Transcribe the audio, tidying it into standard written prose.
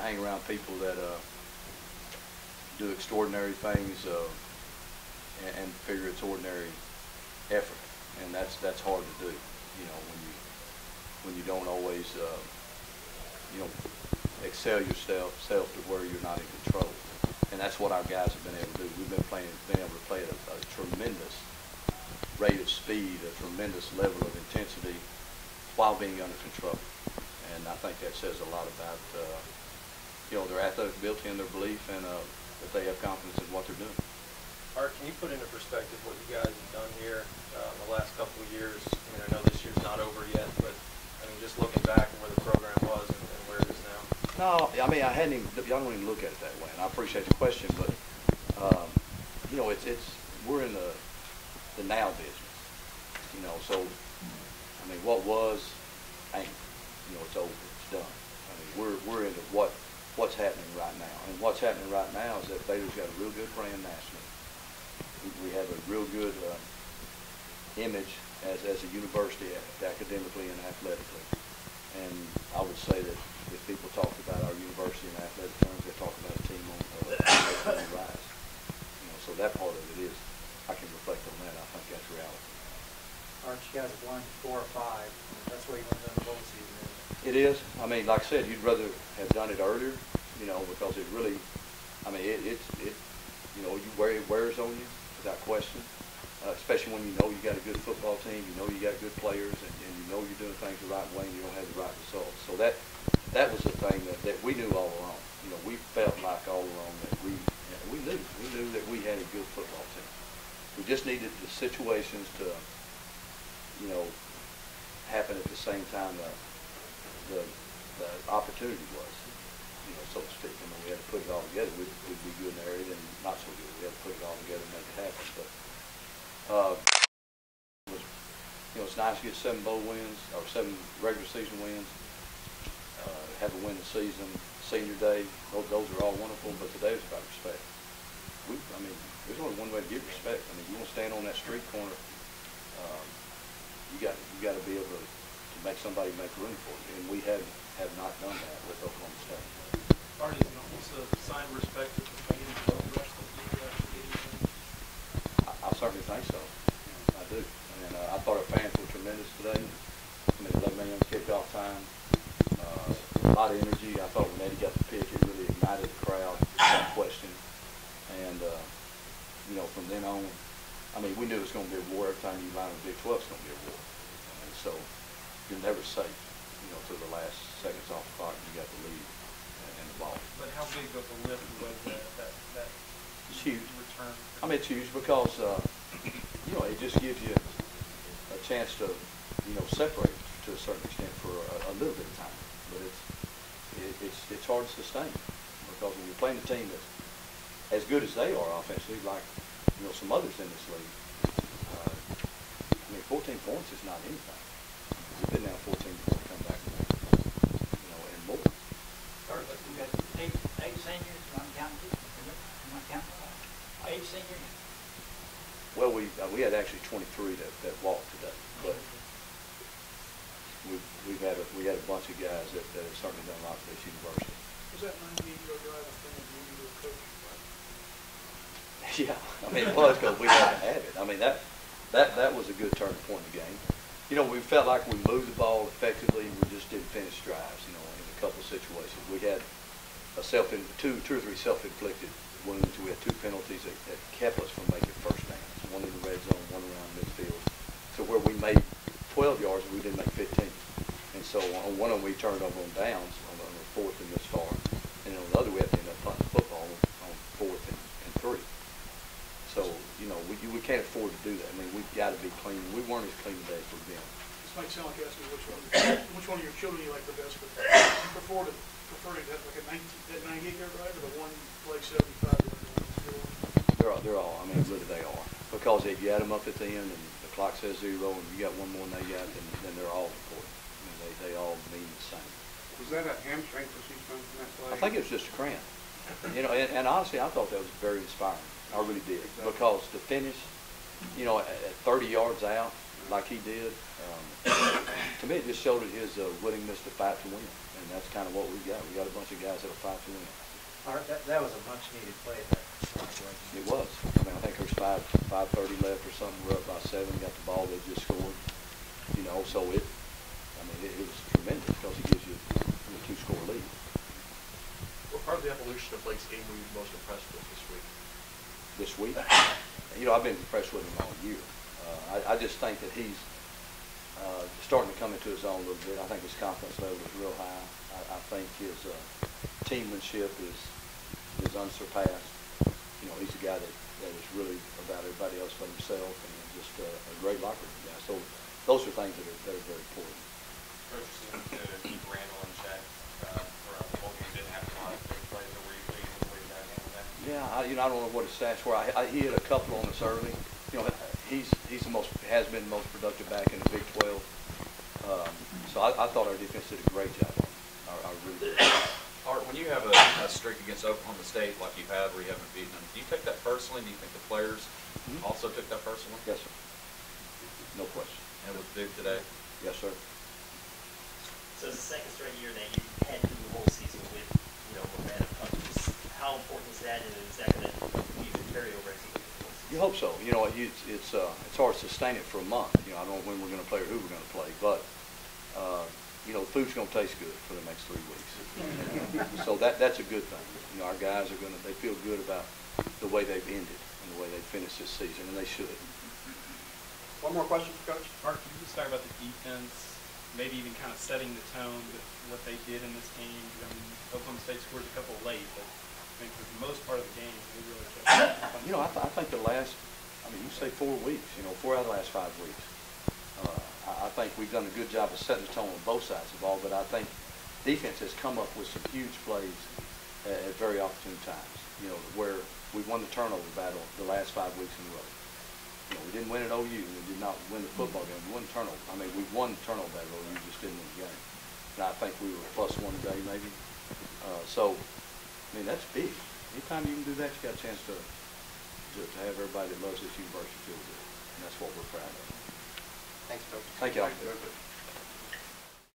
hang around people that do extraordinary things and figure it's ordinary effort, and that's hard to do. You know, when you don't always you know, excel yourself to where you're not in control, and that's what our guys have been able to do. We've been able to play at a tremendous rate of speed, a tremendous level of intensity, while being under control. And I think that says a lot about you know, their athletic ability and their belief, and that they have confidence in what they're doing. Art, can you put into perspective what you guys have done here in the last couple of years? I mean, I know this year's not over yet, but I mean, just looking back at where the program was and where it is now. No, I mean, I hadn't even, y'all don't even look at it that way, and I appreciate the question, but you know, we're in the now business, you know. So I mean, what was ain't, you know, it's over, it's done. I mean, we're into what's happening right now, and what's happening right now is that Baylor's got a real good brand nationally. We have a real good image as a university, academically and athletically. And I would say that if people talked about our university in athletic terms, they talk about a team on the rise. You know, so that part of it is, I can reflect on that. I think that's reality. Aren't you guys have won 4 or 5? That's where you want to done the bowl season, isn't it? It is. I mean, like I said, you'd rather have done it earlier, you know, because it really, I mean, it you know, it wears on you without question. Especially when you know you got a good football team, you know you got good players, and you know you're doing things the right way, and you don't have the right results. So that was the thing that we knew all along. You know, we felt like all along that we knew that we had a good football team. We just needed the situations to, you know, happen at the same time the opportunity was, you know, so to speak. I mean, we had to put it all together. We'd be good in the area, and not so good. We had to put it all together and make it happen. But you know, it's nice to get 7 bowl wins or 7 regular season wins. Have a win the season, senior day. Those are all wonderful. But today was about respect. I mean, there's only one way to give respect. I mean, you want to stand on that street corner. You got to be able to make somebody make room for you, and we have not done that with Oklahoma State. Artie, is it almost a sign of respect that the fans don't rush the field after getting in? I certainly think so. I do. And I thought our fans were tremendous today. I mean, 11 a.m. kickoff time. A lot of energy. I thought when Eddie got the pick, it really ignited the crowd, without question. And, you know, from then on, I mean, we knew it was going to be a war. Every time you line the Big 12, it's going to be a war. And so you're never safe, you know, till the last seconds off the clock, you got the lead and the ball. But how big of a lift was that it's huge. Return? I mean, it's huge because, you know, it just gives you a chance to, you know, separate to a certain extent for a little bit of time. But it's hard to sustain, because when you're playing a team that's as good as they are offensively, like, you know, some others in this league, I mean, 14 points is not anything. We've been down 14 points, come back, you know, and more. We got eight seniors, I'm counting. Am I counting? 8 seniors. Well, we had actually 23 that walked today, but we had a bunch of guys that have certainly done a lot for this university. Was that 98-yard drive a thing of you to coach? Yeah, I mean, it was, because we had to have it. I mean, that was a good turning point in the game. You know, we felt like we moved the ball effectively. We just didn't finish drives, you know, in a couple of situations. We had two or three self-inflicted wounds. We had 2 penalties that kept us from making first downs. One in the red zone, one around midfield. So where we made 12 yards, we didn't make 15. And so on one of them, we turned over on downs on the 4th and this far. And on the other, we had to end up punting the football on 4th and 3. So, you know, we can't afford to do that. I mean, we've got to be clean. We weren't as clean today as we've been. This might sound like asking which one of your children you like the best, but you prefer to have like a 98-yard drive or the one play 75-yard? They're all. I mean, really, they are. Because if you add them up at the end and the clock says 0 and you got one more than they got, then they're all important. I mean, they all mean the same. Was that a hamstring procedure from that play? I think it was just a cramp. You know, and honestly, I thought that was very inspiring. I really did, because to finish, you know, at 30 yards out, like he did. To me, it just showed his willingness to fight to win, and that's kind of what we got. We got a bunch of guys that'll fight to win. Art, that was a much needed play there. It was. I mean, I think there's 5:30 left or something. We're up by 7. Got the ball. They just scored. You know, so it was tremendous because he gives you a 2-score lead. What part of the evolution of Blake's game were you most impressed with this week? This week, you know, I've been impressed with him all year. I just think that he's starting to come into his own a little bit. I think his confidence level is real high. I think his teammanship is unsurpassed. You know, he's a guy that is really about everybody else but himself, and just a great locker room guy. So those are things that are very important. Coach seemed to keep Randall in check throughout the whole game. Didn't have a lot of big plays. Were you pleased with the way you guys handled that? Yeah, I don't know what his stats were. He hit a couple on us early. You know, he's has been the most productive back in the Big 12. So I thought our defense did a great job. I really did. Art, when you have a streak against Oklahoma State like you've had where you haven't beaten them, do you take that personally? Do you think the players also took that personally? Yes, sir. No question. And with Duke today? Yes, sir. So it's the second straight year that you head through the whole season with, momentum. How important is that, and is that going to leave a carryover as you go through the whole season? You hope so. You know, it's hard to sustain it for a month. You know, I don't know when we're going to play or who we're going to play, but you know, the food's going to taste good for the next 3 weeks. So that's a good thing. You know, our guys are they feel good about the way they've ended and the way they finished this season, and they should. One more question for Coach. Mark, can you just talk about the defense, maybe even kind of setting the tone with what they did in this game? I mean, Oklahoma State scored a couple late, but I think for the most part of the game, they really kept. You know, I think the last, you say 4 weeks. You know, 4 out of the last 5 weeks. I think we've done a good job of setting the tone on both sides of the ball, but I think defense has come up with some huge plays at very opportune times. You know, where we won the turnover battle the last 5 weeks in a row. You know, we didn't win at OU. We did not win the football game. We won the turnover. We won the turnover battle. OU just didn't win the game. And I think we were +1 today, maybe. That's big. Anytime you can do that, you got a chance to have everybody that loves this university feel good. And that's what we're proud of. Thanks, Coach. Thank you all.